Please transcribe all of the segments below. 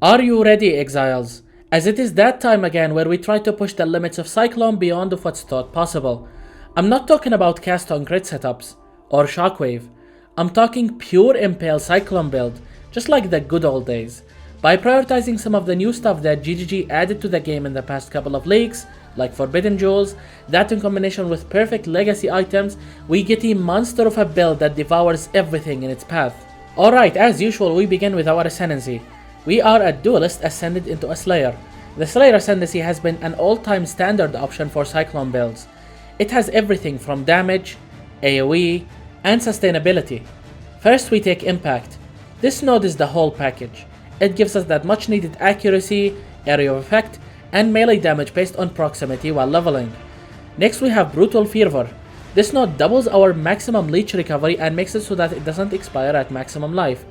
Are you ready, Exiles? As it is that time again where we try to push the limits of Cyclone beyond of what's thought possible. I'm not talking about cast on grid setups or Shockwave. I'm talking pure Impale Cyclone build, just like the good old days. By prioritizing some of the new stuff that GGG added to the game in the past couple of leagues, like Forbidden Jewels, that in combination with perfect legacy items, we get a monster of a build that devours everything in its path. Alright, as usual we begin with our Ascendancy. We are a duelist ascended into a Slayer. The Slayer Ascendancy has been an all-time standard option for Cyclone builds. It has everything from damage, AoE, and sustainability. First we take Impact. This node is the whole package. It gives us that much needed accuracy, area of effect, and melee damage based on proximity while leveling. Next we have Brutal Fervor. This node doubles our maximum leech recovery and makes it so that it doesn't expire at maximum life.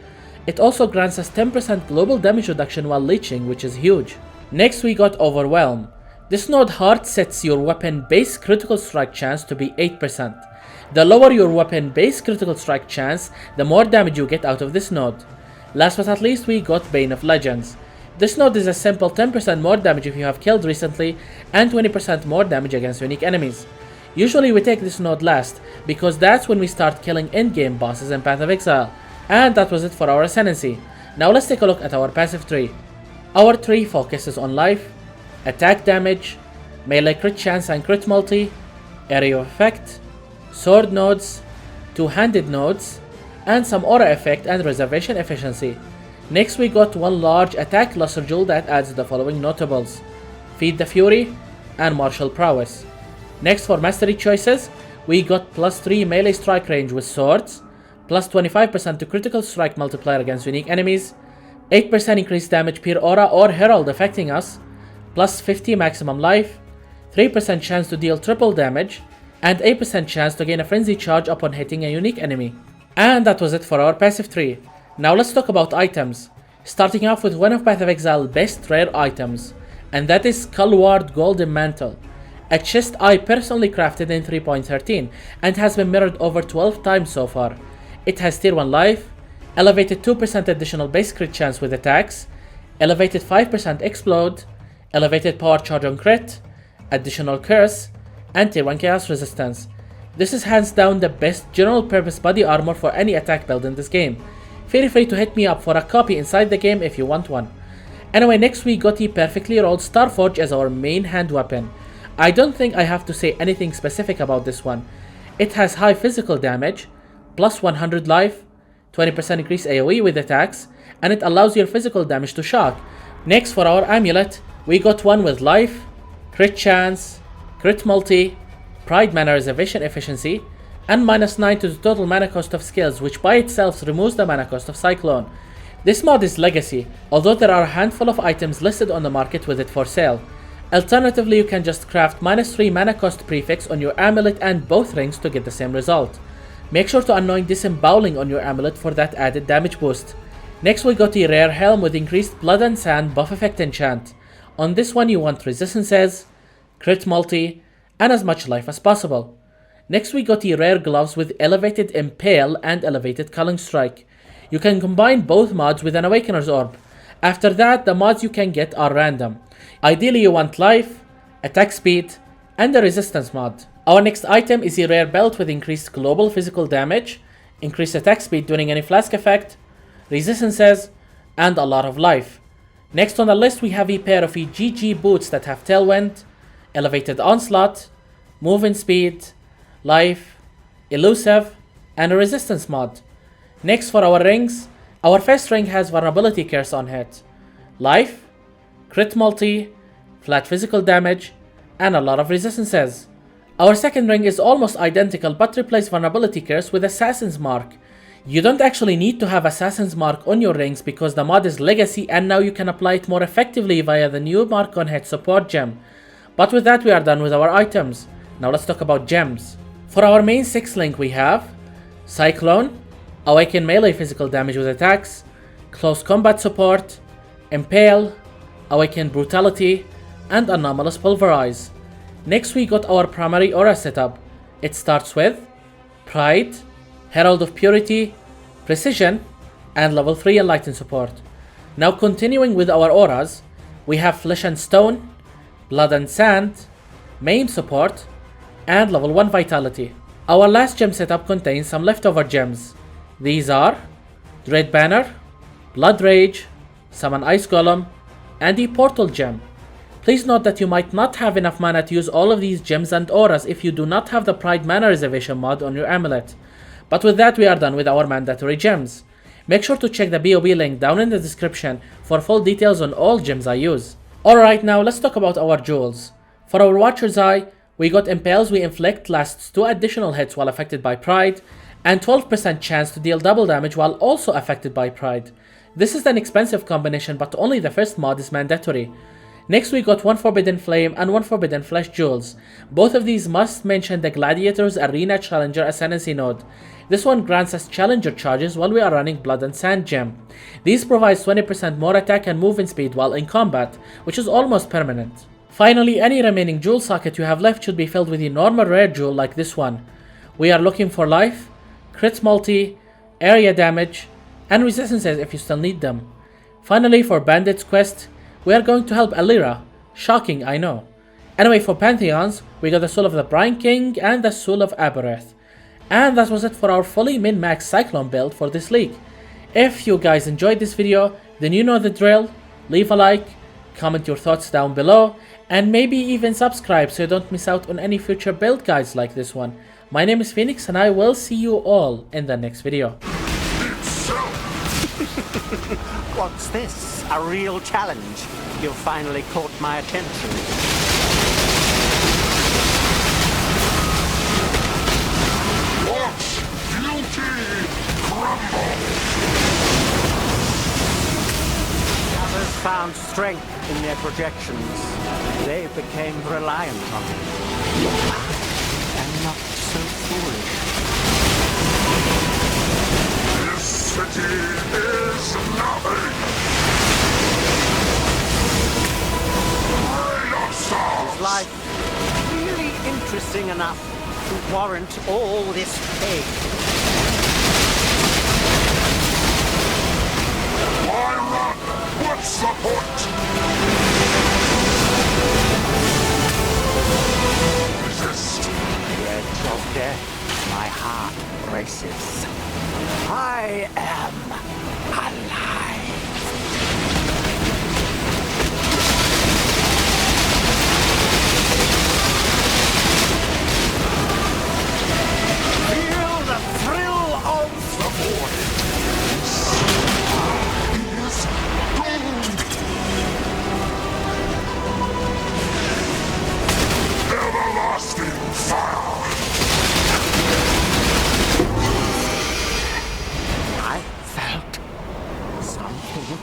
It also grants us 10% global damage reduction while leeching, which is huge. Next we got Overwhelm. This node hard sets your weapon base critical strike chance to be 8%. The lower your weapon base critical strike chance, the more damage you get out of this node. Last but not least we got Bane of Legends. This node is a simple 10% more damage if you have killed recently and 20% more damage against unique enemies. Usually we take this node last, because that's when we start killing endgame bosses in Path of Exile. And that was it for our Ascendancy. Now let's take a look at our passive tree. Our tree focuses on life, attack damage, melee crit chance and crit multi, area of effect, sword nodes, two-handed nodes, and some aura effect and reservation efficiency. Next we got one large attack Lustre Jewel that adds the following notables: Feed the Fury and Martial Prowess. Next for mastery choices, we got plus 3 melee strike range with swords, plus 25% to critical strike multiplier against unique enemies, 8% increased damage per aura or herald affecting us, plus 50 maximum life, 3% chance to deal triple damage, and 8% chance to gain a frenzy charge upon hitting a unique enemy. And that was it for our passive tree. Now let's talk about items, starting off with one of Path of Exile's best rare items, and that is Skullward Golden Mantle, a chest I personally crafted in 3.13 and has been mirrored over 12 times so far. It has tier 1 life, elevated 2% additional base crit chance with attacks, elevated 5% explode, elevated power charge on crit, additional curse, and tier 1 chaos resistance. This is hands down the best general purpose body armor for any attack build in this game. Feel free to hit me up for a copy inside the game if you want one. Anyway, next we got the perfectly rolled Starforge as our main hand weapon. I don't think I have to say anything specific about this one. It has high physical damage, plus 100 life, 20% increase AoE with attacks, and it allows your physical damage to shock. Next for our amulet, we got one with life, crit chance, crit multi, pride mana reservation efficiency, and minus 9 to the total mana cost of skills, which by itself removes the mana cost of Cyclone. This mod is legacy, although there are a handful of items listed on the market with it for sale. Alternatively, you can just craft minus 3 mana cost prefix on your amulet and both rings to get the same result. Make sure to anoint Disemboweling on your amulet for that added damage boost. Next we got the rare helm with increased blood and sand buff effect enchant. On this one you want resistances, crit multi, and as much life as possible. Next we got the rare gloves with elevated Impale and elevated Culling Strike. You can combine both mods with an Awakener's Orb. After that, the mods you can get are random. Ideally you want life, attack speed, and the resistance mod. Our next item is a rare belt with increased global physical damage, increased attack speed during any flask effect, resistances, and a lot of life. Next on the list we have a pair of GG boots that have tailwind, elevated onslaught, movement speed, life, elusive, and a resistance mod. Next for our rings, our first ring has vulnerability curse on hit, life, crit multi, flat physical damage, and a lot of resistances. Our second ring is almost identical but replace vulnerability curse with Assassin's Mark. You don't actually need to have Assassin's Mark on your rings because the mod is legacy and now you can apply it more effectively via the new Mark on Hit support gem. But with that we are done with our items. Now let's talk about gems. For our main 6 link we have Cyclone, Awaken melee physical damage with attacks, Close combat support, Impale, Awaken brutality, and Anomalous Pulverize. Next we got our primary aura setup. It starts with Pride, Herald of Purity, Precision, and level 3 Enlighten support. Now continuing with our auras, we have Flesh and Stone, Blood and Sand, Main Support, and level 1 Vitality. Our last gem setup contains some leftover gems. These are Dread Banner, Blood Rage, Summon Ice Golem, and the Portal gem. Please note that you might not have enough mana to use all of these gems and auras if you do not have the Pride Mana Reservation mod on your amulet. But with that we are done with our mandatory gems. Make sure to check the BOB link down in the description for full details on all gems I use. Alright, now let's talk about our jewels. For our Watcher's Eye, we got Impales we inflict lasts 2 additional hits while affected by Pride, and 12% chance to deal double damage while also affected by Pride. This is an expensive combination, but only the first mod is mandatory. Next we got 1 Forbidden Flame and 1 Forbidden Flesh jewels. Both of these must mention the Gladiator's Arena Challenger Ascendancy node. This one grants us Challenger charges while we are running Blood and Sand gem. These provides 20% more attack and movement speed while in combat, which is almost permanent. Finally, any remaining jewel socket you have left should be filled with a normal rare jewel like this one. We are looking for life, crit multi, area damage, and resistances if you still need them. Finally, for Bandit's quest, we are going to help Alira. Shocking, I know. Anyway, for Pantheons, we got the Soul of the Brine King and the Soul of Abereth. And that was it for our fully min-max Cyclone build for this league. If you guys enjoyed this video, then you know the drill. Leave a like, comment your thoughts down below, and maybe even subscribe so you don't miss out on any future build guides like this one. My name is Phoenix and I will see you all in the next video. What's this? A real challenge? You finally caught my attention. Watch beauty crumble! The others found strength in their projections. They became reliant on me. I am not so foolish. This city is nothing! Is life really interesting enough to warrant all this pain? Why run? What's the point? Resist. The edge of death, my heart races. I am alive. Feel the thrill of The void is gold! Everlasting fire! I felt something